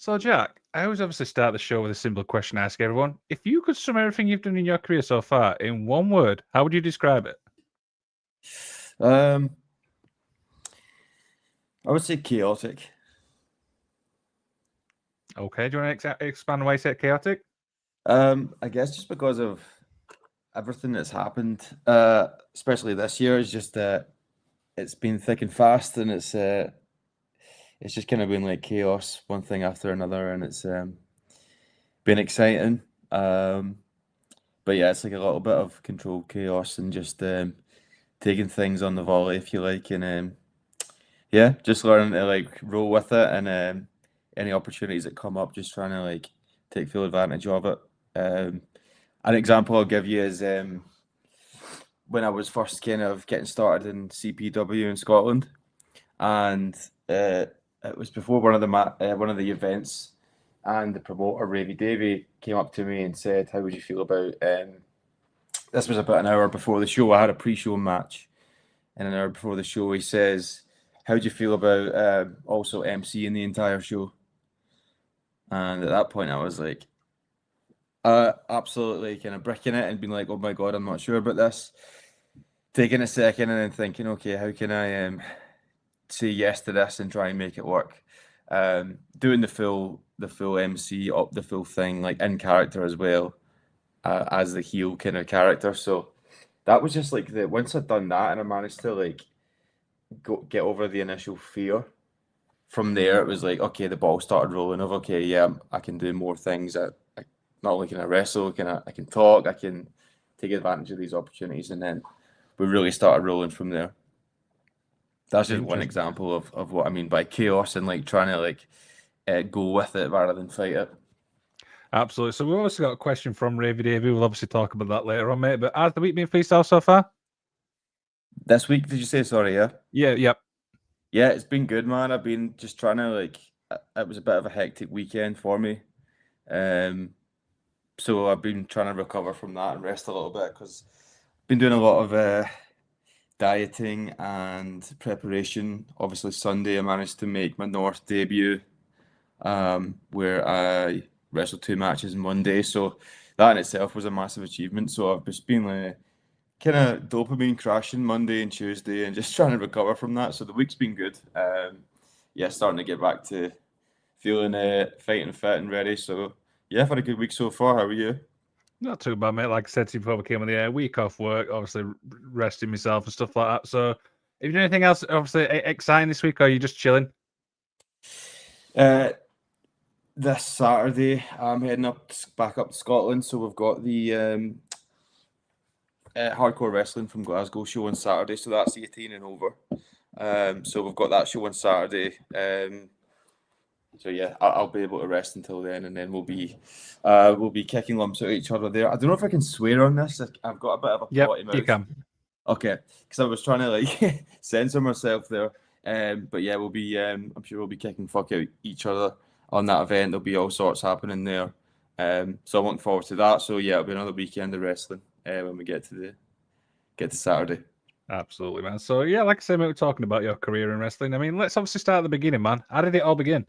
So, Jack, I always obviously start the show with a simple question I ask everyone. If you could sum everything you've done in your career so far in one word, how would you describe it? Um, I would say chaotic. Okay, do you want to expand why you say chaotic? I guess just because of everything that's happened, especially this year, is just it's been thick and fast, and it's just kind of been like chaos, one thing after another, and it's been exciting. Um, but yeah, it's like a little bit of controlled chaos and just taking things on the volley, if you like, and yeah, just learning to like roll with it, and any opportunities that come up, just trying to like take full advantage of it. Um, an example I'll give you is when I was first kind of getting started in CPW in Scotland, and it was before one of the events, and the promoter Ravy Davy came up to me and said, "How would you feel about?" This was about an hour before the show. I had a pre-show match, and an hour before the show, he says, "How do you feel about also emceeing the entire show?" And at that point, I was like, absolutely kind of bricking it and being like, "Oh my God, I'm not sure about this." Taking a second and then thinking, okay, how can I say yes to this and try and make it work? Doing the full MC up the full thing, like in character as well, as the heel kind of character. So that was just like the once I'd done that and I managed to like get over the initial fear. From there, it was like, okay, the ball started rolling of, okay, yeah, I can do more things. I not only can I wrestle, I can talk, I can take advantage of these opportunities, and then we really started rolling from there. That's just one Interesting. example of what I mean by chaos and like trying to like go with it rather than fight it. Absolutely. So, we've also got a question from Ravy Davy. We'll obviously talk about that later on, mate. But has the week been freestyle so far? This week, did you say? Sorry, yeah, Yeah, yep. yeah, it's been good, man. I've been just trying to like. It was a bit of a hectic weekend for me, um, so I've been trying to recover from that and rest a little bit because I've been doing a lot of dieting and preparation. Obviously, Sunday I managed to make my North debut, where I wrestled two matches in one day. So that in itself was a massive achievement. So I've just been kind of dopamine crashing Monday and Tuesday and just trying to recover from that. So the week's been good. Yeah, starting to get back to feeling fighting fit and ready. So yeah, I've had a good week so far. How are you? Not too bad, mate. Like I said to you before we came on the air, week off work, obviously resting myself and stuff like that. So, have you done anything else, obviously, exciting this week, or are you just chilling? Uh, this Saturday, I'm heading back up to Scotland. So we've got the hardcore wrestling from Glasgow show on Saturday. So that's 18 and over. So we've got that show on Saturday. So yeah, I'll be able to rest until then, and then we'll be kicking lumps at each other there. I don't know if I can swear on this. I've got a bit of a Yep, potty you mouth. can. Okay, because I was trying to like censor myself there. But yeah, I'm sure we'll be kicking fuck out each other on that event. There'll be all sorts happening there. So I'm looking forward to that. So yeah, it'll be another weekend of wrestling when we get to Saturday. Absolutely, man. So yeah, like I said, mate, we're talking about your career in wrestling. I mean, let's obviously start at the beginning, man. How did it all begin?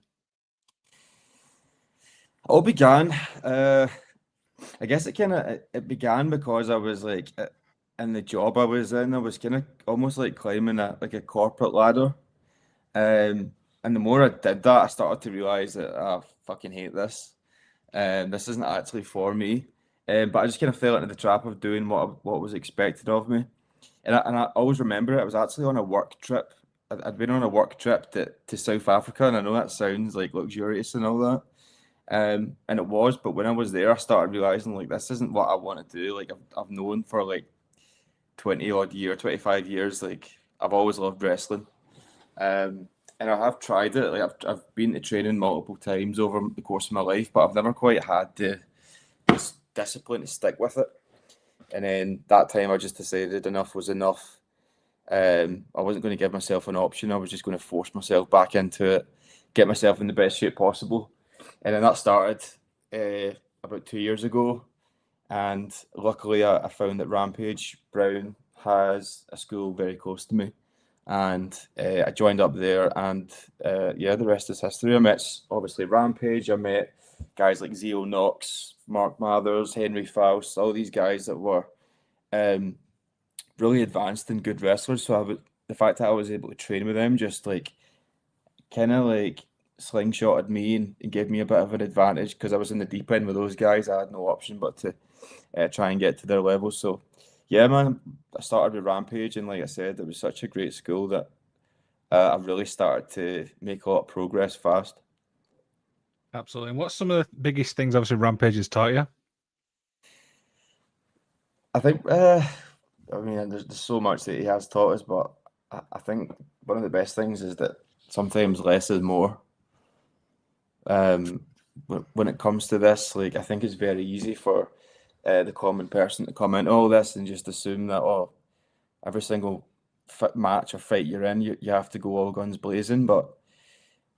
All began. I guess it began because I was like in the job I was in. I was kind of almost like climbing a corporate ladder. And the more I did that, I started to realize that I fucking hate this. This isn't actually for me. But I just kind of fell into the trap of doing what was expected of me. And I always remember it. I was actually on a work trip. I'd been on a work trip to South Africa, and I know that sounds like luxurious and all that. And it was, but when I was there, I started realizing like this isn't what I want to do. Like I've known for like 25 years, like I've always loved wrestling. And I have tried it. Like I've been to training multiple times over the course of my life, but I've never quite had the discipline to stick with it. And then that time, I just decided enough was enough. I wasn't going to give myself an option. I was just going to force myself back into it, get myself in the best shape possible. And then that started about 2 years ago. And luckily, I found that Rampage Brown has a school very close to me. and I joined up there, and yeah, the rest is history. I met obviously Rampage. I met guys like Zio Knox, Mark Mathers, Henry Faust, all these guys that were um, really advanced and good wrestlers. So the fact that I was able to train with them just like kind of like slingshotted me and gave me a bit of an advantage because I was in the deep end with those guys. I had no option but to try and get to their level. So yeah, man, I started with Rampage, and like I said, it was such a great school that I really started to make a lot of progress fast. Absolutely. And what's some of the biggest things obviously Rampage has taught you? I think, I mean, there's so much that he has taught us, but I think one of the best things is that sometimes less is more. Um, when it comes to this, like I think it's very easy for the common person to come into all this and just assume that every single match or fight you're in, you have to go all guns blazing. But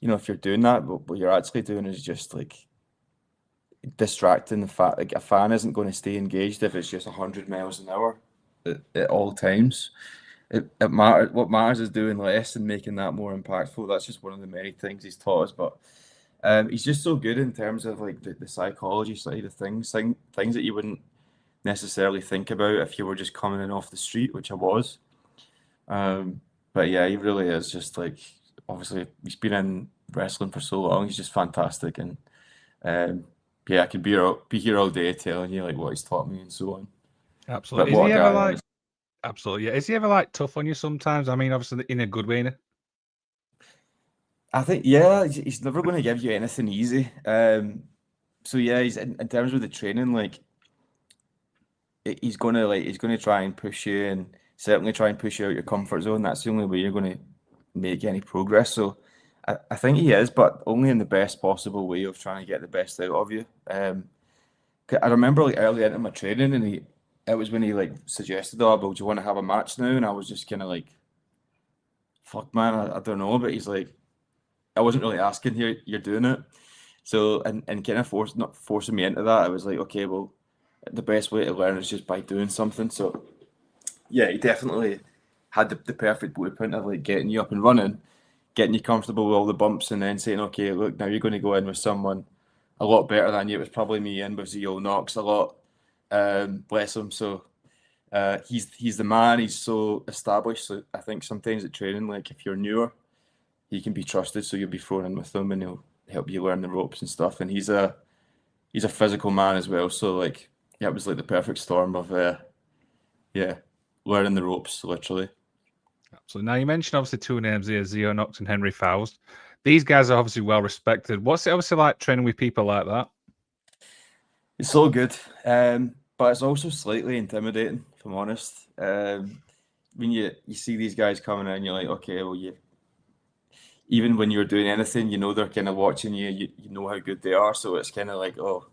if you're doing that, what you're actually doing is just like distracting the fact like a fan isn't going to stay engaged if it's just 100 miles an hour at all times. It matters. What matters is doing less and making that more impactful. That's just one of the many things he's taught us. But he's just so good in terms of like the psychology side of things that you wouldn't necessarily think about if you were just coming in off the street, which I was. But yeah, he really is just like obviously he's been in wrestling for so long. He's just fantastic, and um, yeah, I could be here all day telling you like what he's taught me and so on. But Absolutely. Is what he a ever guy, like honestly. absolutely, yeah. Is he ever like tough on you sometimes? I mean, obviously in a good way. I think yeah, he's never going to give you anything easy. So yeah, he's in terms of the training, like he's gonna try and push you and certainly try and push you out your comfort zone. That's the only way you're going to make any progress. So I think he is, but only in the best possible way of trying to get the best out of you. 'Cause I remember like early into my training, and it was when he like suggested, "Oh, well, do you want to have a match now?" And I was just kind of like, "Fuck, man, I don't know." But he's like, I wasn't really asking here, you're doing it. So and kind of not forcing me into that, I was like, okay, well, the best way to learn is just by doing something. So yeah, he definitely had the perfect blueprint of like getting you up and running, getting you comfortable with all the bumps, and then saying, okay, look, now you're going to go in with someone a lot better than you. It was probably me in with Zio Knox a lot. Bless him. So he's the man. He's so established. So I think sometimes at training, like if you're newer, he can be trusted. So you'll be thrown in with him, and he'll help you learn the ropes and stuff. And he's a physical man as well. So like yeah, it was like the perfect storm of yeah, learning the ropes literally. Absolutely. Now you mentioned obviously two names here, Zio Knox and Henry Faust. These guys are obviously well respected. What's it obviously like training with people like that? It's so good, but it's also slightly intimidating, if I'm honest. When you see these guys coming in, you're like, okay, well, you even when you're doing anything, they're kind of watching you. You know how good they are, so it's kind of like, oh,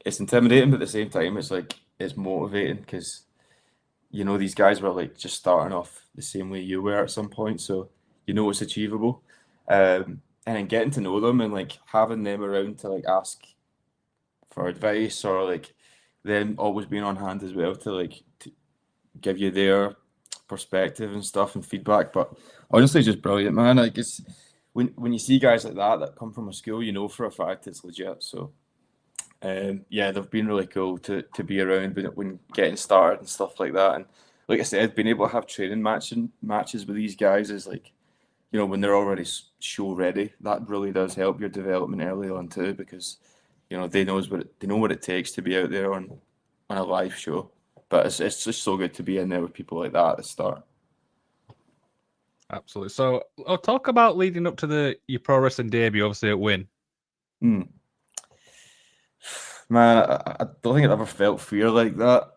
it's intimidating, but at the same time, it's like it's motivating because these guys were like just starting off the same way you were at some point, so it's achievable. And then getting to know them and like having them around to like ask for advice or like them always being on hand as well to like to give you their perspective and stuff and feedback. But honestly, just brilliant, man. Like it's when you see guys like that come from a school, for a fact it's legit. So yeah, they've been really cool to be around when getting started and stuff like that. And like I said, being able to have training matches with these guys is like, when they're already show ready, that really does help your development early on too, because they know what it takes to be out there on a live show. But it's just so good to be in there with people like that at the start. Absolutely. So I'll talk about leading up to your pro wrestling debut, obviously at Win. Mm. Man, I don't think I've ever felt fear like that.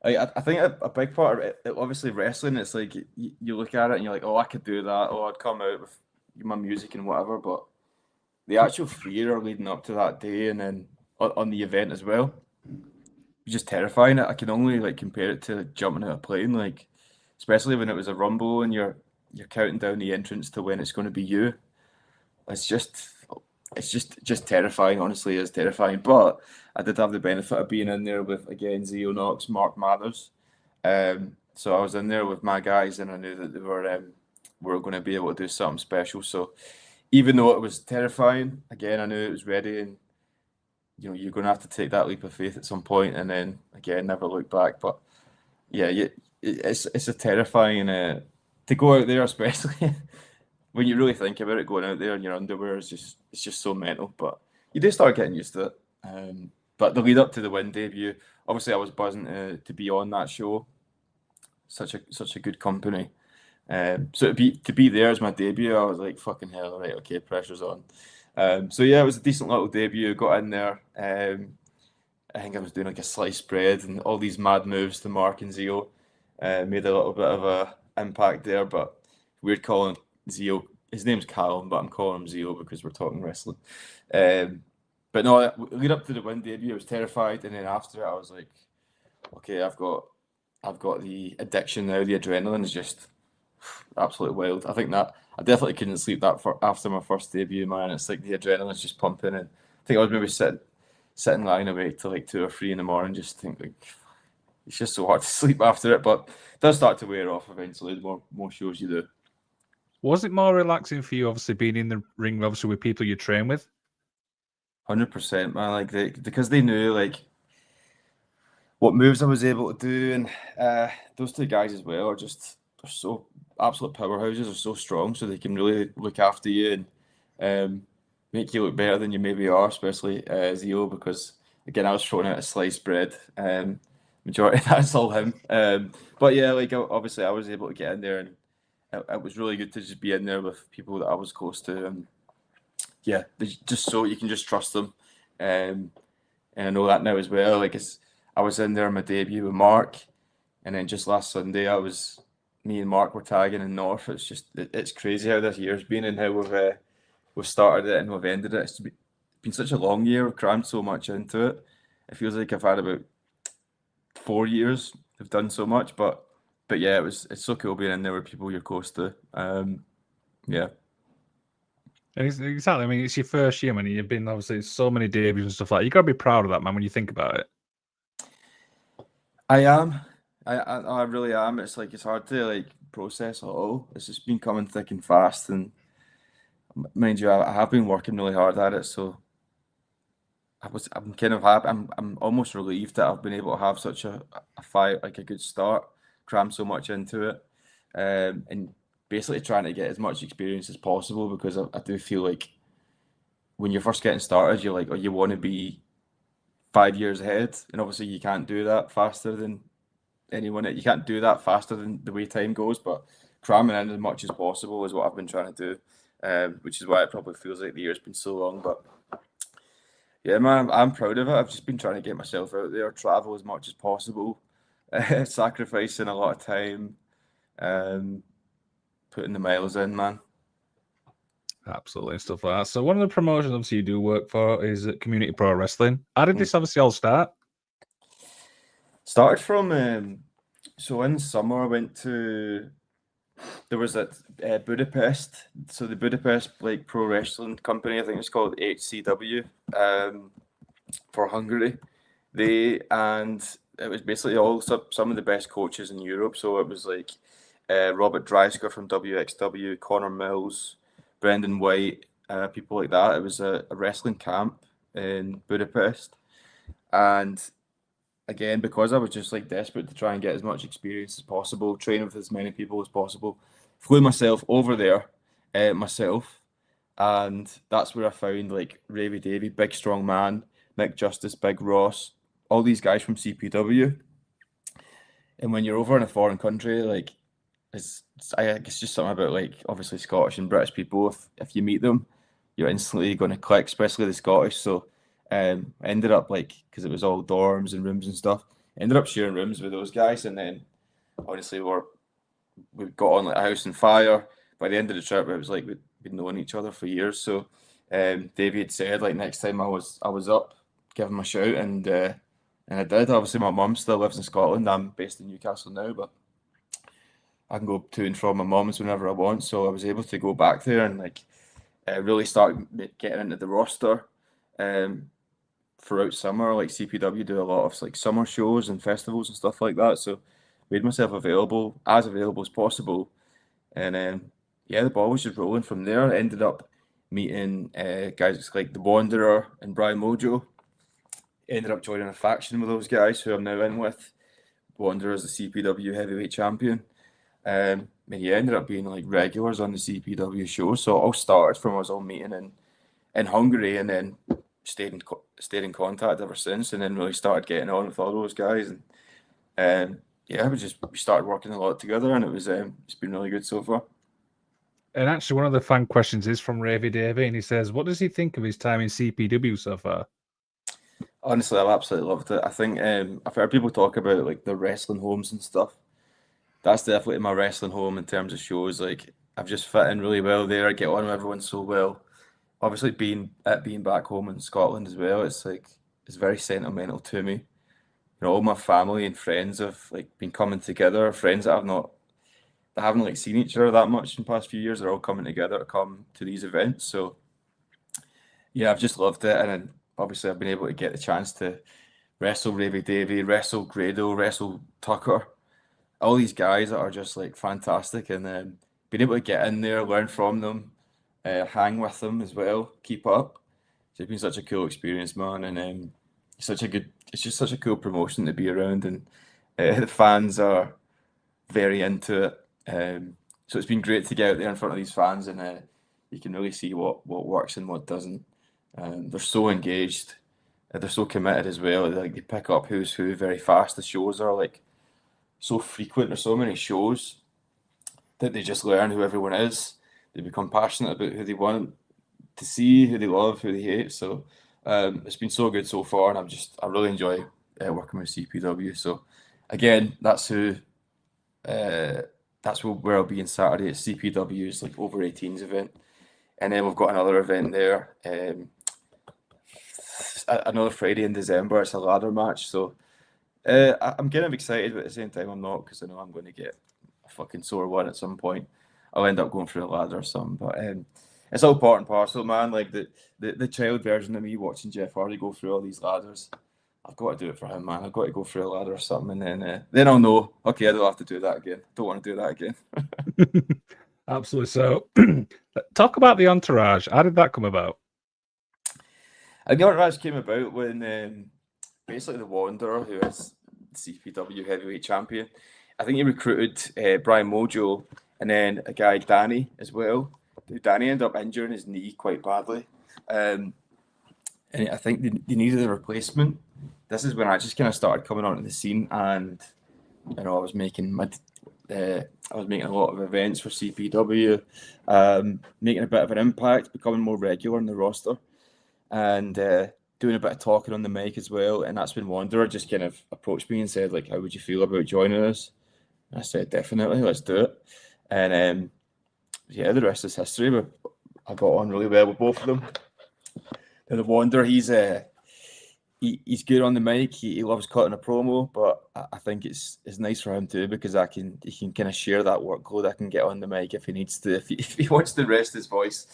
I think a big part of it, obviously wrestling, it's like you look at it and you're like, oh, I could do that. Oh, I'd come out with my music and whatever. But the actual fear leading up to that day and then on the event as well, it's just terrifying. I can only like compare it to jumping out of a plane, like especially when it was a rumble and you're counting down the entrance to when it's going to be you. It's just it's just terrifying. Honestly, it's terrifying. But I did have the benefit of being in there with again Zio Knox, Mark Mathers. So I was in there with my guys, and I knew that they were going to be able to do something special. So even though it was terrifying, again, I knew it was ready, and you're going to have to take that leap of faith at some point, and then again, never look back. But yeah, it's a terrifying to go out there, especially when you really think about it. Going out there in your underwear is just so mental. But you do start getting used to it. But the lead up to the win debut, obviously, I was buzzing to be on that show. Such a good company. So to be there as my debut, I was like, fucking hell, right, okay, pressure's on. So yeah, it was a decent little debut. Got in there. I think I was doing like a sliced bread and all these mad moves to Mark and Zio. Made a little bit of a impact there, but weird calling Zio. His name's Callum, but I'm calling him Zio because we're talking wrestling. But no, lead up to the win debut, I was terrified, and then after it, I was like, okay, I've got the addiction now. The adrenaline is just absolutely wild. I think that I definitely couldn't sleep that for after my first debut, man. It's like the adrenaline's just pumping, and I think I was maybe sitting lying awake till like 2 or 3 in the morning, just think like it's just so hard to sleep after it. But it does start to wear off eventually. The more shows you do. Was it more relaxing for you, obviously being in the ring, obviously with people you train with? 100%, man. Like because they knew like what moves I was able to do, and those two guys as well they're so absolute powerhouses. Are so strong, so they can really look after you and make you look better than you maybe are, especially Zio, because again I was throwing out a sliced bread. Majority that's all him. But yeah, like obviously I was able to get in there, and it was really good to just be in there with people that I was close to, and yeah, just so you can just trust them. And I know that now as well. Like I was in there on my debut with Mark, and then just last Sunday me and Mark were tagging in North. It's crazy how this year's been and how we've started it and we've ended it. It's been such a long year. We've crammed so much into it. It feels like I've had about 4 years. I've done so much, but yeah, it's so cool being in there with people you're close to. Yeah. Exactly. I mean, it's your first year, man. You've been obviously so many debuts and stuff like that. You got to be proud of that, man, when you think about it. I am. I really am. It's like it's hard to like process it all. It's just been coming thick and fast, and mind you, I have been working really hard at it. So I'm kind of happy. I'm almost relieved that I've been able to have such a fight, like a good start, cram so much into it, and basically trying to get as much experience as possible, because I do feel like when you're first getting started, you're like, oh, you want to be 5 years ahead, and obviously you can't do that faster than anyone. You can't do that faster than the way time goes, but cramming in as much as possible is what I've been trying to do, which is why it probably feels like the year's been so long. But yeah, man, I'm proud of it. I've just been trying to get myself out there, travel as much as possible, sacrificing a lot of time, putting the miles in, man. Absolutely, and stuff like that. So one of the promotions obviously you do work for is Community Pro Wrestling. How did this obviously all start? Started from so in summer I went to there was at Budapest, so the Budapest like pro wrestling company, I think it's called HCW, for Hungary. And it was basically all some of the best coaches in Europe. So it was like Robert Dreisker from WXW, Connor Mills, Brendan White, people like that. It was a wrestling camp in Budapest, and again, because I was just like desperate to try and get as much experience as possible, train with as many people as possible, flew myself over there myself, and that's where I found like Ravy Davy, big strong man, Nick Justice, Big Ross, all these guys from CPW. And when you're over in a foreign country, like I guess just something about like obviously Scottish and British people. If you meet them, you're instantly going to click, especially the Scottish. So I ended up like because it was all dorms and rooms and stuff. Ended up sharing rooms with those guys, and then honestly we got on like a house on fire. By the end of the trip, it was like we'd known each other for years. So David said like next time I was up, give him a shout, and I did. Obviously, my mum still lives in Scotland. I'm based in Newcastle now, but I can go to and from my mum's whenever I want. So I was able to go back there and like really start getting into the roster throughout summer. Like CPW do a lot of like summer shows and festivals and stuff like that. So made myself available as possible, and yeah, the ball was just rolling from there. I ended up meeting guys like the Wanderer and Brian Mojo. Ended up joining a faction with those guys who I'm now in with. Wanderer is the CPW heavyweight champion. And yeah, ended up being like regulars on the CPW show. So it all started from us all meeting in Hungary, and then stayed in contact ever since, and then really started getting on with all those guys. And yeah, we started working a lot together, and it's been really good so far. And actually, one of the fan questions is from Ravy Davey, and he says, "What does he think of his time in CPW so far?" Honestly, I've absolutely loved it. I think I've heard people talk about like the wrestling homes and stuff. That's definitely my wrestling home in terms of shows. Like I've just fit in really well there. I get on with everyone so well. Obviously, being back home in Scotland as well, it's very sentimental to me. All my family and friends have like been coming together. Friends that haven't like seen each other that much in the past few years. They're all coming together to come to these events. So yeah, I've just loved it, and then obviously I've been able to get the chance to wrestle Ravy Davey, wrestle Grado, wrestle Tucker, all these guys that are just like fantastic, and being able to get in there, learn from them, hang with them as well, keep up. It's been such a cool experience, man, and it's just such a cool promotion to be around, and the fans are very into it. So it's been great to get out there in front of these fans, and you can really see what works and what doesn't. They're so engaged, they're so committed as well. They pick up who's who very fast. The shows are like so frequent. There's so many shows that they just learn who everyone is. They become passionate about who they want to see, who they love, who they hate. So it's been so good so far, and I really enjoy working with CPW. So again, that's where I'll be on Saturday at CPW's like over 18s event, and then we've got another event there. Another Friday in December. It's a ladder match, so I'm kind of excited, but at the same time I'm not, because I know I'm going to get a fucking sore one at some point. I'll end up going through a ladder or something, but it's all part and parcel, man. Like the child version of me watching Jeff Hardy go through all these ladders. I've got to do it for him, man. I've got to go through a ladder or something, and then I'll know. Okay, I don't have to do that again. Don't want to do that again. Absolutely. So, talk about the Entourage. How did that come about? And the Entourage came about when basically the Wanderer, who is CPW heavyweight champion, I think he recruited Brian Mojo and then a guy Danny as well. Danny ended up injuring his knee quite badly, and I think they needed a replacement. This is when I just kind of started coming onto the scene, and I was making a lot of events for CPW, making a bit of an impact, becoming more regular in the roster, and doing a bit of talking on the mic as well. And that's when Wanderer just kind of approached me and said, like, how would you feel about joining us? And I said, definitely, let's do it. And yeah, the rest is history. But I got on really well with both of them. And the Wanderer, he's good on the mic. He loves cutting a promo, but I think it's nice for him too, because he can kind of share that workload. I can get on the mic if he needs to, if he wants to rest his voice.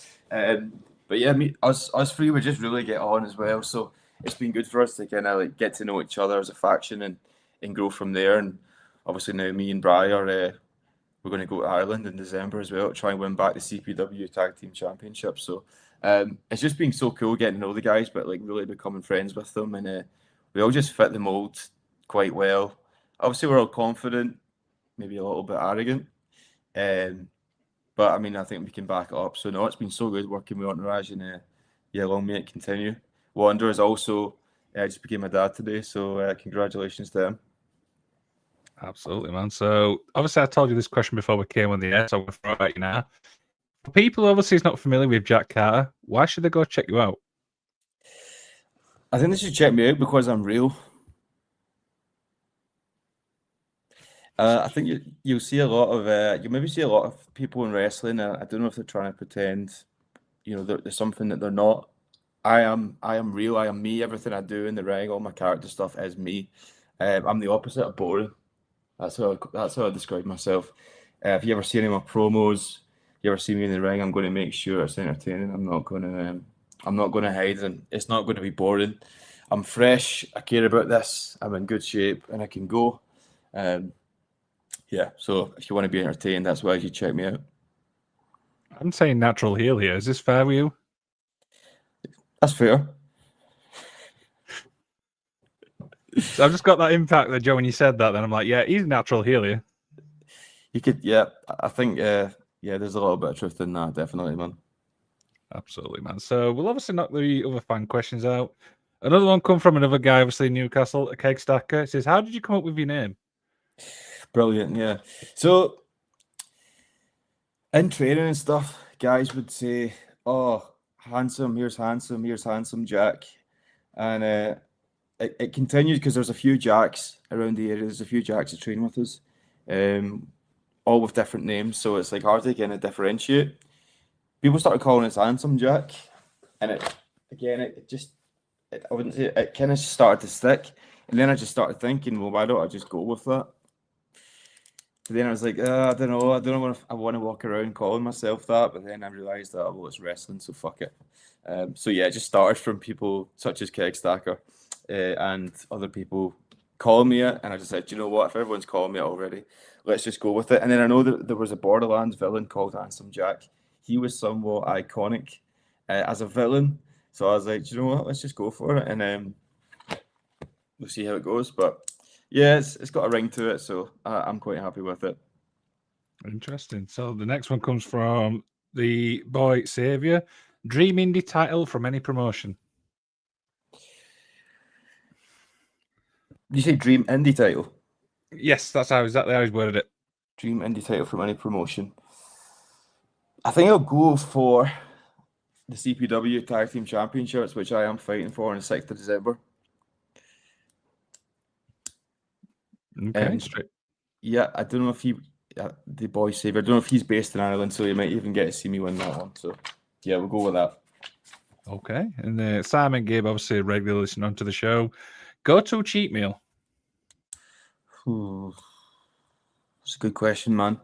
But yeah, us three would just really get on as well. So it's been good for us to kind of like get to know each other as a faction and grow from there. And obviously now me and Bri are we're going to go to Ireland in December as well to try and win back the CPW Tag Team Championship. So it's just been so cool getting to know the guys, but like really becoming friends with them, and we all just fit the mold quite well. Obviously, we're all confident, maybe a little bit arrogant, but I mean, I think we can back it up. So no, it's been so good working with Entourage, and yeah, long may it continue. Wander is also just became a dad today, so congratulations to him. Absolutely, man. So obviously, I told you this question before we came on the air, so I'm going to throw it at you now. For people obviously who's not familiar with Jack Carter, why should they go check you out? I think they should check me out because I'm real. I think you'll see a lot of you maybe see a lot of people in wrestling. I don't know if they're trying to pretend, there's something that they're not. I am real. I am me. Everything I do in the ring, all my character stuff is me. I'm the opposite of boring. That's how I describe myself. If you ever see any of my promos, you ever see me in the ring, I'm going to make sure it's entertaining. I'm not going to hide, and it's not going to be boring. I'm fresh. I care about this. I'm in good shape, and I can go. Yeah, so if you want to be entertained, that's why you should check me out. I'm saying natural heel here. Is this fair with you? That's fair. So I've just got that impact that Joe, when you said that, then I'm like, yeah, he's natural heel here. You could, yeah. I think, yeah, there's a little bit of truth in that, definitely, man. Absolutely, man. So we'll obviously knock the other fan questions out. Another one come from another guy, obviously in Newcastle, a keg stacker. It says, how did you come up with your name? Brilliant, yeah. So in training and stuff, guys would say, "Oh, here's handsome Jack," and it continued because there's a few Jacks around the area. There's a few Jacks that train with us, all with different names, so it's like hard to kind of differentiate. People started calling us Handsome Jack, and I wouldn't say it kind of started to stick, and then I just started thinking, well, why don't I just go with that? But then I was like, I don't know. I don't know if I want to walk around calling myself that. But then I realised that, well, it's wrestling, so fuck it. So yeah, it just started from people such as Keg Stacker and other people calling me it. And I just said, you know what? If everyone's calling me it already, let's just go with it. And then I know that there was a Borderlands villain called Handsome Jack. He was somewhat iconic as a villain. So I was like, you know what? Let's just go for it. And we'll see how it goes. But yeah, it's got a ring to it, so I'm quite happy with it. Interesting. So the next one comes from the boy Saviour. Dream indie title from any promotion. Did you say dream indie title? Yes, that's exactly how he's worded it. Dream indie title from any promotion. I think I'll go for the CPW Tag Team Championships, which I am fighting for on the 6th of December. Okay, straight. Yeah, I don't know if the boy Savior, I don't know if he's based in Ireland, so you might even get to see me win that one. So yeah, we'll go with that. Okay, and Simon Gibb, obviously a regular listener onto the show. Go to cheat meal. That's a good question, man.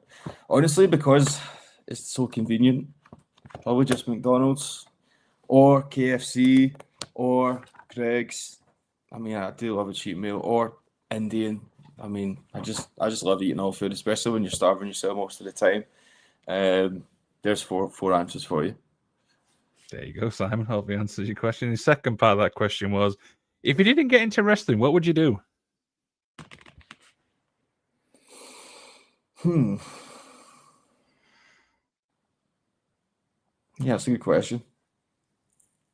Honestly, because it's so convenient, probably just McDonald's or KFC or Greg's. I mean, I do love a cheap meal or Indian. I mean, I just love eating all food, especially when you're starving yourself most of the time. There's four answers for you. There you go, Simon. Hope he answers your question. The second part of that question was, if you didn't get into wrestling, what would you do? Yeah, that's a good question.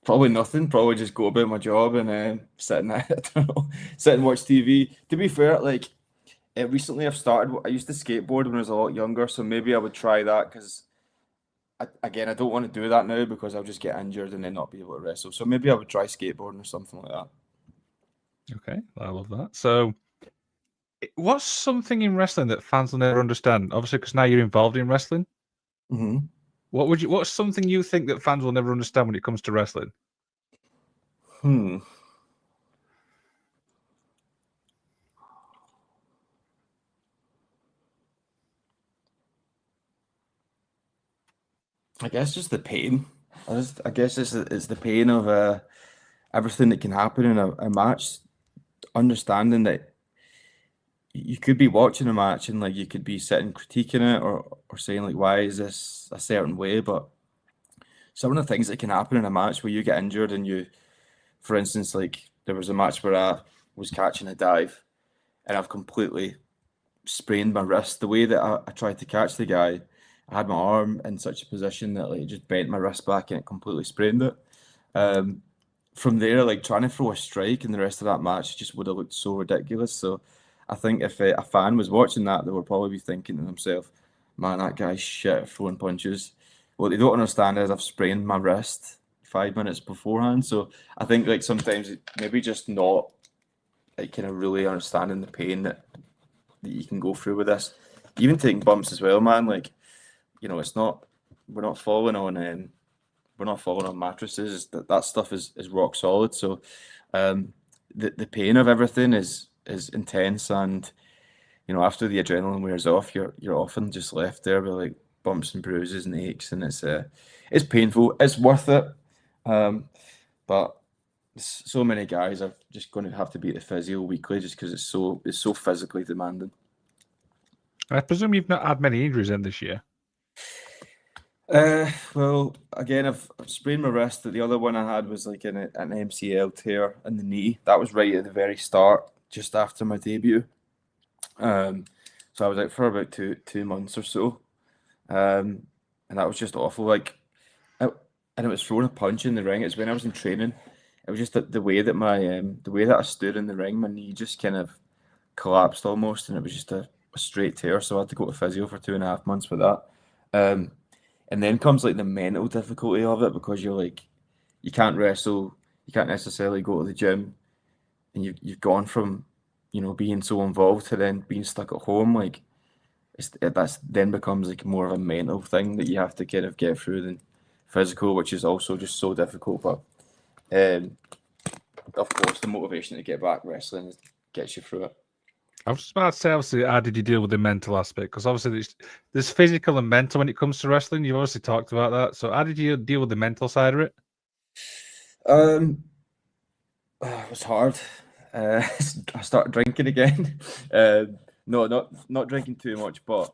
Probably nothing. Probably just go about my job and sit and I don't know, sit and watch TV. To be fair, like recently I've started. I used to skateboard when I was a lot younger, so maybe I would try that because I don't want to do that now because I'll just get injured and then not be able to wrestle. So maybe I would try skateboarding or something like that. Okay, I love that. So, what's something in wrestling that fans will never understand? Obviously, because now you're involved in wrestling. Mm-hmm. What's something you think that fans will never understand when it comes to wrestling? I guess just the pain. I guess it's the pain of everything that can happen in a match. Understanding that you could be watching a match and like you could be sitting critiquing it or saying like why is this a certain way, but some of the things that can happen in a match where you get injured and you, for instance, like there was a match where I was catching a dive and I've completely sprained my wrist. The way that I tried to catch the guy, I had my arm in such a position that like it just bent my wrist back and it completely sprained it. From there, like trying to throw a strike in the rest of that match just would have looked so ridiculous. So I think if a fan was watching that, they would probably be thinking to themselves, man, that guy's shit at throwing punches. What they don't understand is I've sprained my wrist 5 minutes beforehand. So I think like sometimes maybe just not like kind of really understanding the pain that you can go through with this. Even taking bumps as well, man. Like, it's not we're not falling on mattresses. That stuff is rock solid. So the pain of everything is intense, and after the adrenaline wears off, you're often just left there with like bumps and bruises and aches, and it's painful. It's worth it, but so many guys are just going to have to be at the physio weekly just because it's so physically demanding. I presume you've not had many injuries in this year. Well, again, I've sprained my wrist. The other one I had was like an MCL tear in the knee. That was right at the very start, just after my debut. So I was out for about two months or so, and that was just awful. Like, and it was throwing a punch in the ring. It's when I was in training. It was just the way that the way that I stood in the ring, my knee just kind of collapsed almost, and it was just a straight tear. So I had to go to physio for 2.5 months for that. Um, and then comes like the mental difficulty of it because you're like, you can't wrestle, you can't necessarily go to the gym, and you've gone from, being so involved to then being stuck at home. Like, that's then becomes like more of a mental thing that you have to kind of get through than physical, which is also just so difficult. But um, of course, the motivation to get back wrestling gets you through it. I was just about to say, obviously, how did you deal with the mental aspect? Because obviously, there's physical and mental when it comes to wrestling. You've obviously talked about that. So, how did you deal with the mental side of it? Um, it was hard. I started drinking again. No, not drinking too much, but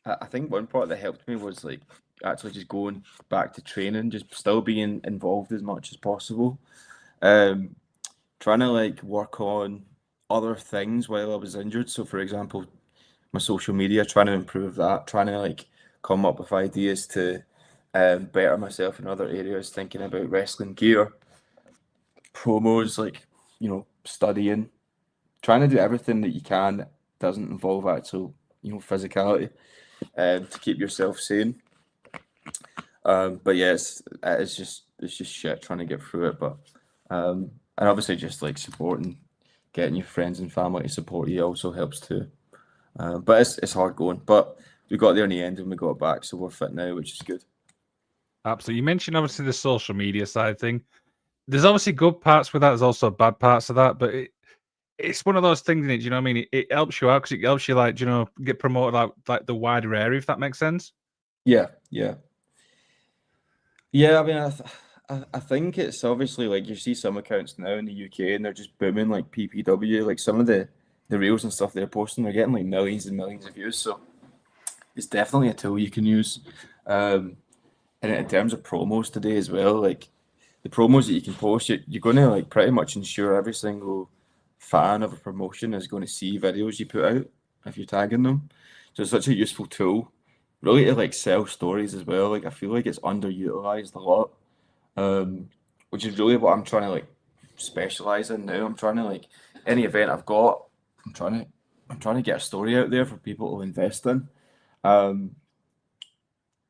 I think one part that helped me was like actually just going back to training, just still being involved as much as possible. Um, Trying to like work on other things while I was injured. So, for example, my social media, trying to improve that, trying to like come up with ideas to better myself in other areas, thinking about wrestling gear, promos, like, studying, trying to do everything that you can that doesn't involve actual, physicality, to keep yourself sane. But yeah, it's just shit trying to get through it. But and obviously just like supporting, getting your friends and family to support you also helps too. But it's hard going. But we got there in the end and we got back, so we're fit now, which is good. Absolutely. You mentioned obviously the social media side thing. There's obviously good parts with that. There's also bad parts of that, but it's one of those things, isn't it? Do you know what I mean? It helps you out because it helps you, like, get promoted out like the wider area, if that makes sense. Yeah, yeah, yeah. I mean, I think it's obviously like you see some accounts now in the UK and they're just booming like PPW, like some of the reels and stuff they're posting, they're getting like millions and millions of views. So it's definitely a tool you can use. Um, and in terms of promos today as well, like the promos that you can post, you're going to like pretty much ensure every single fan of a promotion is going to see videos you put out if you're tagging them. So it's such a useful tool, really, to like sell stories as well. Like I feel like it's underutilized a lot, um, which is really what I'm trying to like specialize in now. I'm trying to like any event I've got, I'm trying to I'm trying to get a story out there for people to invest in. Um,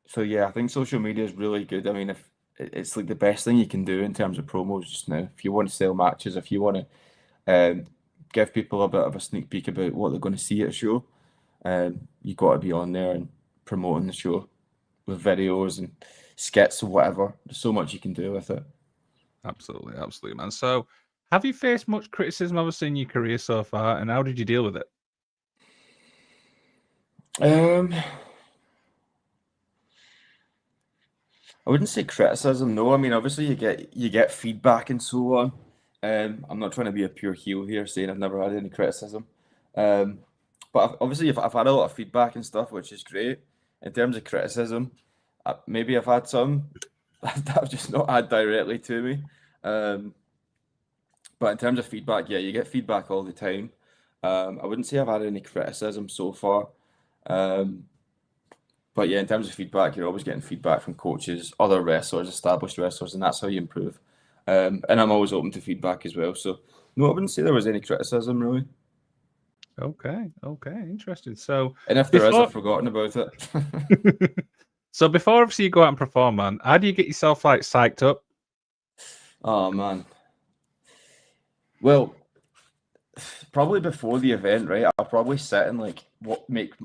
so yeah, I think social media is really good. I mean, if it's like the best thing you can do in terms of promos just now. If you want to sell matches, if you want to give people a bit of a sneak peek about what they're going to see at a show, you got to be on there and promoting the show with videos and skits or whatever. There's so much you can do with it. Absolutely, absolutely, man. So, have you faced much criticism, obviously, in your career so far, and how did you deal with it? Um, I wouldn't say criticism, no. I mean, obviously you get feedback and so on. I'm not trying to be a pure heel here, saying I've never had any criticism. Um, but obviously I've had a lot of feedback and stuff, which is great. In terms of criticism, maybe I've had some that have just not had directly to me. Um, but in terms of feedback, yeah, you get feedback all the time. I wouldn't say I've had any criticism so far. Um, but yeah, in terms of feedback, you're always getting feedback from coaches, other wrestlers, established wrestlers, and that's how you improve. And I'm always open to feedback as well. So no, I wouldn't say there was any criticism really. Okay, okay, interesting. So, And if there is, I've before, forgotten about it. so before obviously you go out and perform, man, how do you get yourself like psyched up? Oh man. Well, probably before the event, right? I'll probably sit and like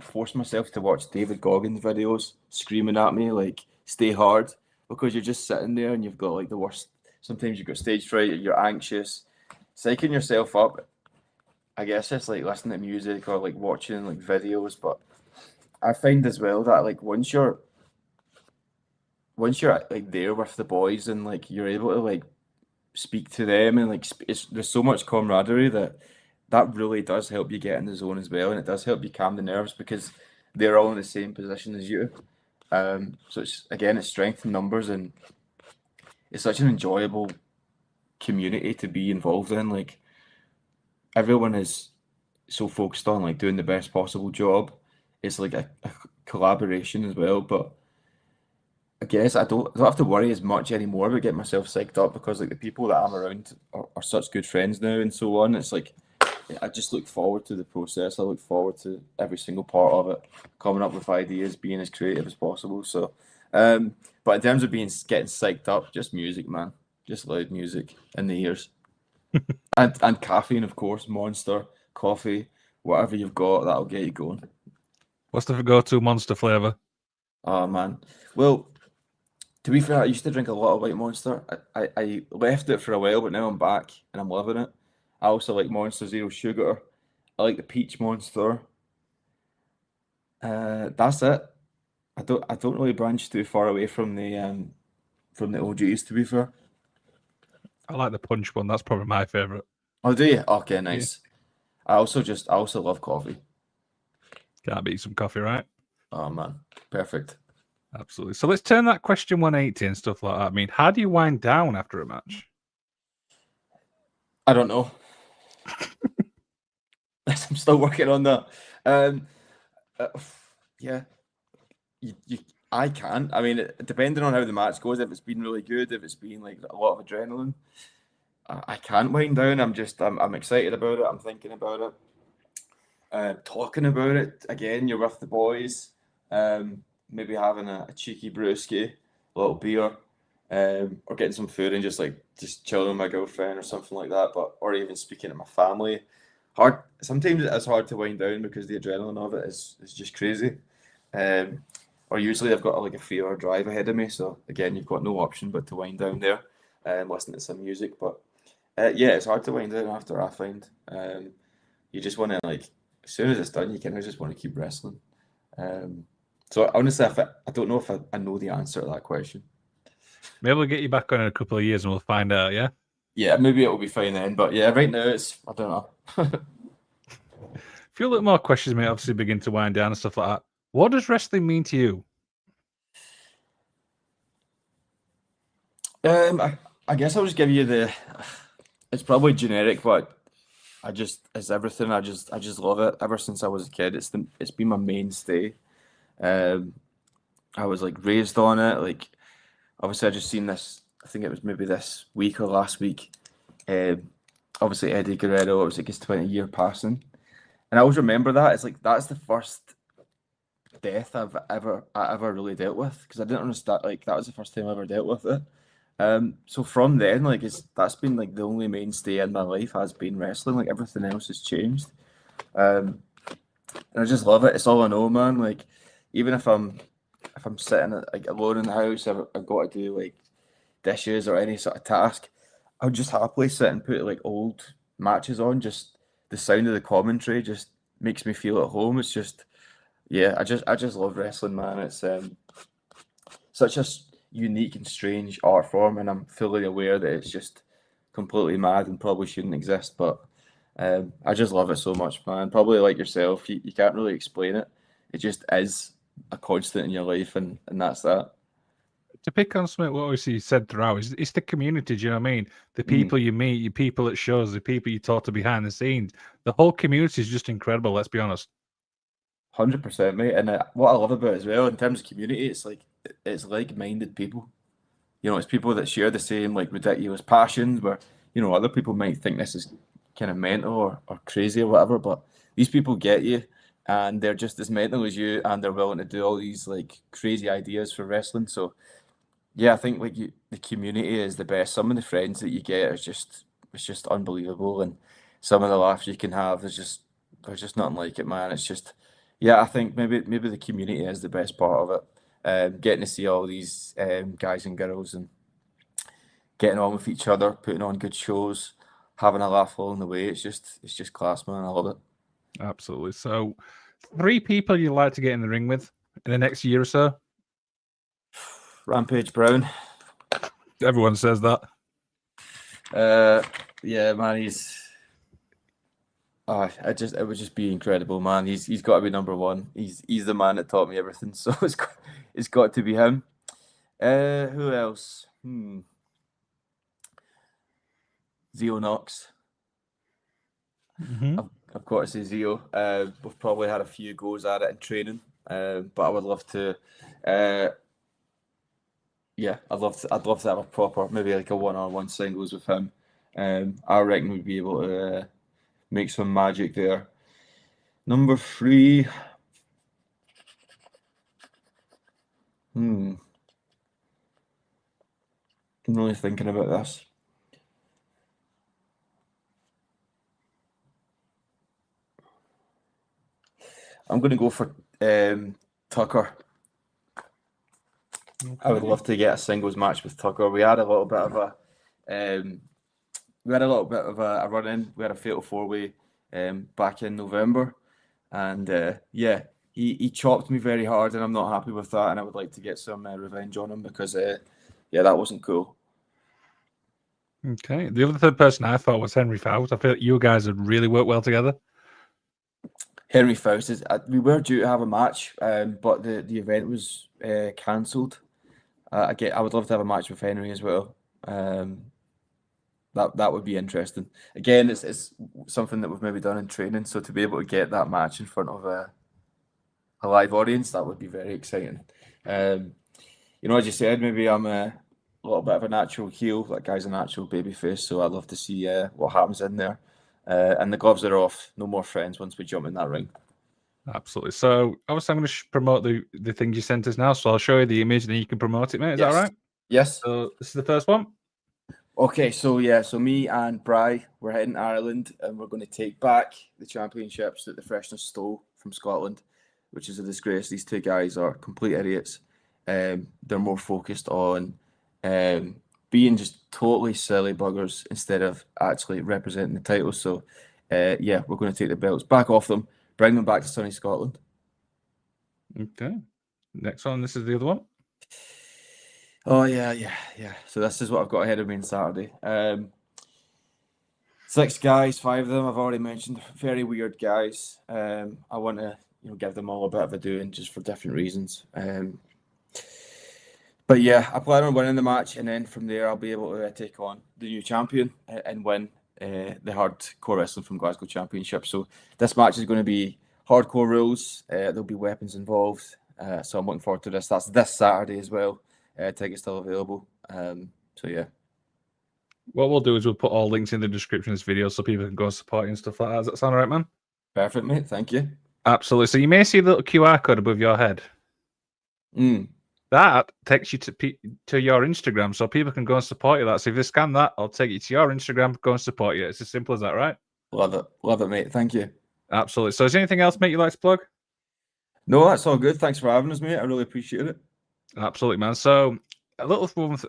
force myself to watch David Goggins videos, screaming at me like "Stay hard," because you're just sitting there and you've got like the worst. Sometimes you've got stage fright, you're anxious, psyching yourself up. I guess it's like listening to music or like watching like videos, but I find as well that like once you're like there with the boys and like you're able to like speak to them and like there's so much camaraderie that that really does help you get in the zone as well, and it does help you calm the nerves because they're all in the same position as you. So it's strength in numbers, and it's such an enjoyable community to be involved in. Like everyone is so focused on like doing the best possible job. It's like a collaboration as well, but I guess I don't have to worry as much anymore about getting myself psyched up because like the people that I'm around are such good friends now and so on. It's like I just look forward to the process. I look forward to every single part of it, coming up with ideas, being as creative as possible. So, but in terms of getting psyched up, just music, man, just loud music in the ears, and caffeine, of course, Monster, coffee, whatever you've got, that'll get you going. What's the go-to Monster flavor? Oh man, well. To be fair, I used to drink a lot of White Monster. I left it for a while, but now I'm back and I'm loving it. I also like Monster Zero Sugar. I like the Peach Monster. That's it. I don't really branch too far away from the OGs to be fair. I like the punch one. That's probably my favorite. Oh, do you? Okay, Yeah. nice. I also love coffee. Can't beat some coffee, right? Oh man, perfect. Absolutely. So let's turn that question 180 and stuff like that. I mean, how do you wind down after a match? I don't know. I'm still working on that. Um, uh, yeah, you I can. I mean, depending on how the match goes, if it's been really good, if it's been like a lot of adrenaline, I can't wind down. I'm excited about it. I'm thinking about it. Talking about it again. You're with the boys. Maybe having a cheeky brewski, a little beer, or getting some food and just chilling with my girlfriend or something like that. But or even speaking to my family. Hard. Sometimes it's hard to wind down because the adrenaline of it is just crazy. Um, or usually I've got like a 3 hour drive ahead of me, so again you've got no option but to wind down there and listen to some music. But yeah, it's hard to wind down after I find. You just want to like as soon as it's done, you kind of just want to keep wrestling. Um, so honestly, I don't know if I know the answer to that question. Maybe we'll get you back on in a couple of years and we'll find out, yeah? Yeah, maybe it'll be fine then. But yeah, right now I don't know. A few little more questions may obviously begin to wind down and stuff like that. What does wrestling mean to you? I guess I'll just give you the. It's probably generic, but it's everything. I just love it. Ever since I was a kid, it's been my mainstay. Um, I was like raised on it. Like obviously, I just seen this. I think it was maybe this week or last week. Um, obviously Eddie Guerrero. It was like his 20-year passing, and I always remember that. It's like that's the first death I ever really dealt with because I didn't understand. Like that was the first time I ever dealt with it. So from then, like that's been like the only mainstay in my life has been wrestling. Like everything else has changed. Um, and I just love it. It's all I know, man. Like even if I'm sitting like alone in the house, I've got to do like dishes or any sort of task, I would just happily sit and put like old matches on. Just the sound of the commentary just makes me feel at home. It's just yeah, I just love wrestling, man. It's such a unique and strange art form, and I'm fully aware that it's just completely mad and probably shouldn't exist. But I just love it so much, man. Probably like yourself, you can't really explain it. It just is a constant in your life, and that's that. To pick on something what obviously you said throughout, it's the community, do you know what I mean? The Mm, people you meet, your people at shows, the people you talk to behind the scenes. The whole community is just incredible, let's be honest. 100%, mate. And what I love about it as well, in terms of community, it's like-minded people. It's people that share the same like ridiculous passions where, other people might think this is kind of mental or crazy or whatever, but these people get you and they're just as mental as you and they're willing to do all these like crazy ideas for wrestling. So yeah, I think like the community is the best. Some of the friends that you get is just it's just unbelievable and some of the laughs you can have is just there's just nothing like it, man. It's just yeah, I think maybe the community is the best part of it. Getting to see all these guys and girls and getting on with each other, putting on good shows, having a laugh along the way. It's just class, man. I love it. Absolutely. So, 3 people you'd like to get in the ring with in the next year or so? Rampage Brown. Everyone says that. Uh, yeah, man. it would just be incredible, man. He's got to be number one. He's the man that taught me everything. So it's got to be him. Who else? Zio Knox. Mm-hmm. I've got to say Zio. We've probably had a few goes at it in training, but I would love to. Yeah, I'd love to have a proper, maybe like a one-on-one singles with him. I reckon we'd be able to make some magic there. Number 3. I'm really thinking about this. I'm going to go for Tucker. Okay. I would love to get a singles match with Tucker. We had a little bit of a run in. We had a fatal 4-way back in November, and yeah, he chopped me very hard, and I'm not happy with that. And I would like to get some revenge on him because yeah, that wasn't cool. Okay. The other third person I thought was Henry Fowles. I feel like you guys would really work well together. Henry Faust we were due to have a match, but the event was cancelled. I would love to have a match with Henry as well. That would be interesting. Again, it's something that we've maybe done in training, so to be able to get that match in front of a live audience, that would be very exciting. As you said, maybe I'm a little bit of a natural heel. That guy's a natural baby face, so I'd love to see what happens in there. And the gloves are off. No more friends once we jump in that ring. Absolutely. So obviously I'm going to promote the things you sent us now. So I'll show you the image and then you can promote it, mate. Is that right? Yes. So this is the first one. Okay, so yeah, so me and Bry, we're heading to Ireland and we're going to take back the championships that the Freshness stole from Scotland, which is a disgrace. These 2 guys are complete idiots. They're more focused on being just totally silly buggers instead of actually representing the title. So yeah, we're going to take the belts back off them, bring them back to sunny Scotland. Okay. Next one. This is the other one. Oh yeah. So this is what I've got ahead of me on Saturday. 6 guys, 5 of them I've already mentioned. Very weird guys. I want to give them all a bit of a doing just for different reasons. But yeah, I plan on winning the match, and then from there I'll be able to take on the new champion and win the Hardcore Wrestling from Glasgow Championship. So this match is going to be hardcore rules. There'll be weapons involved. So I'm looking forward to this. That's this Saturday as well. Tickets still available. So yeah. What we'll do is we'll put all links in the description of this video so people can go and support you and stuff like that. Does that sound all right, man? Perfect, mate. Thank you. Absolutely. So you may see the little QR code above your head. That takes you to your Instagram, so people can go and support you. That. So if they scan that, I'll take you to your Instagram, go and support you. It's as simple as that, right? Love it, mate. Thank you. Absolutely. So is there anything else, mate, you'd like to plug? No, that's all good. Thanks for having us, mate. I really appreciate it. Absolutely, man. So I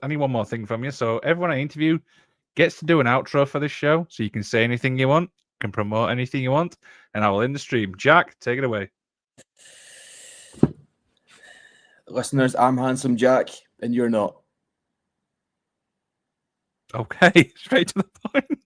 need one more thing from you. So everyone I interview gets to do an outro for this show, so you can say anything you want, can promote anything you want, and I will end the stream. Jack, take it away. Listeners, I'm Handsome Jack, and you're not. Okay, straight to the point.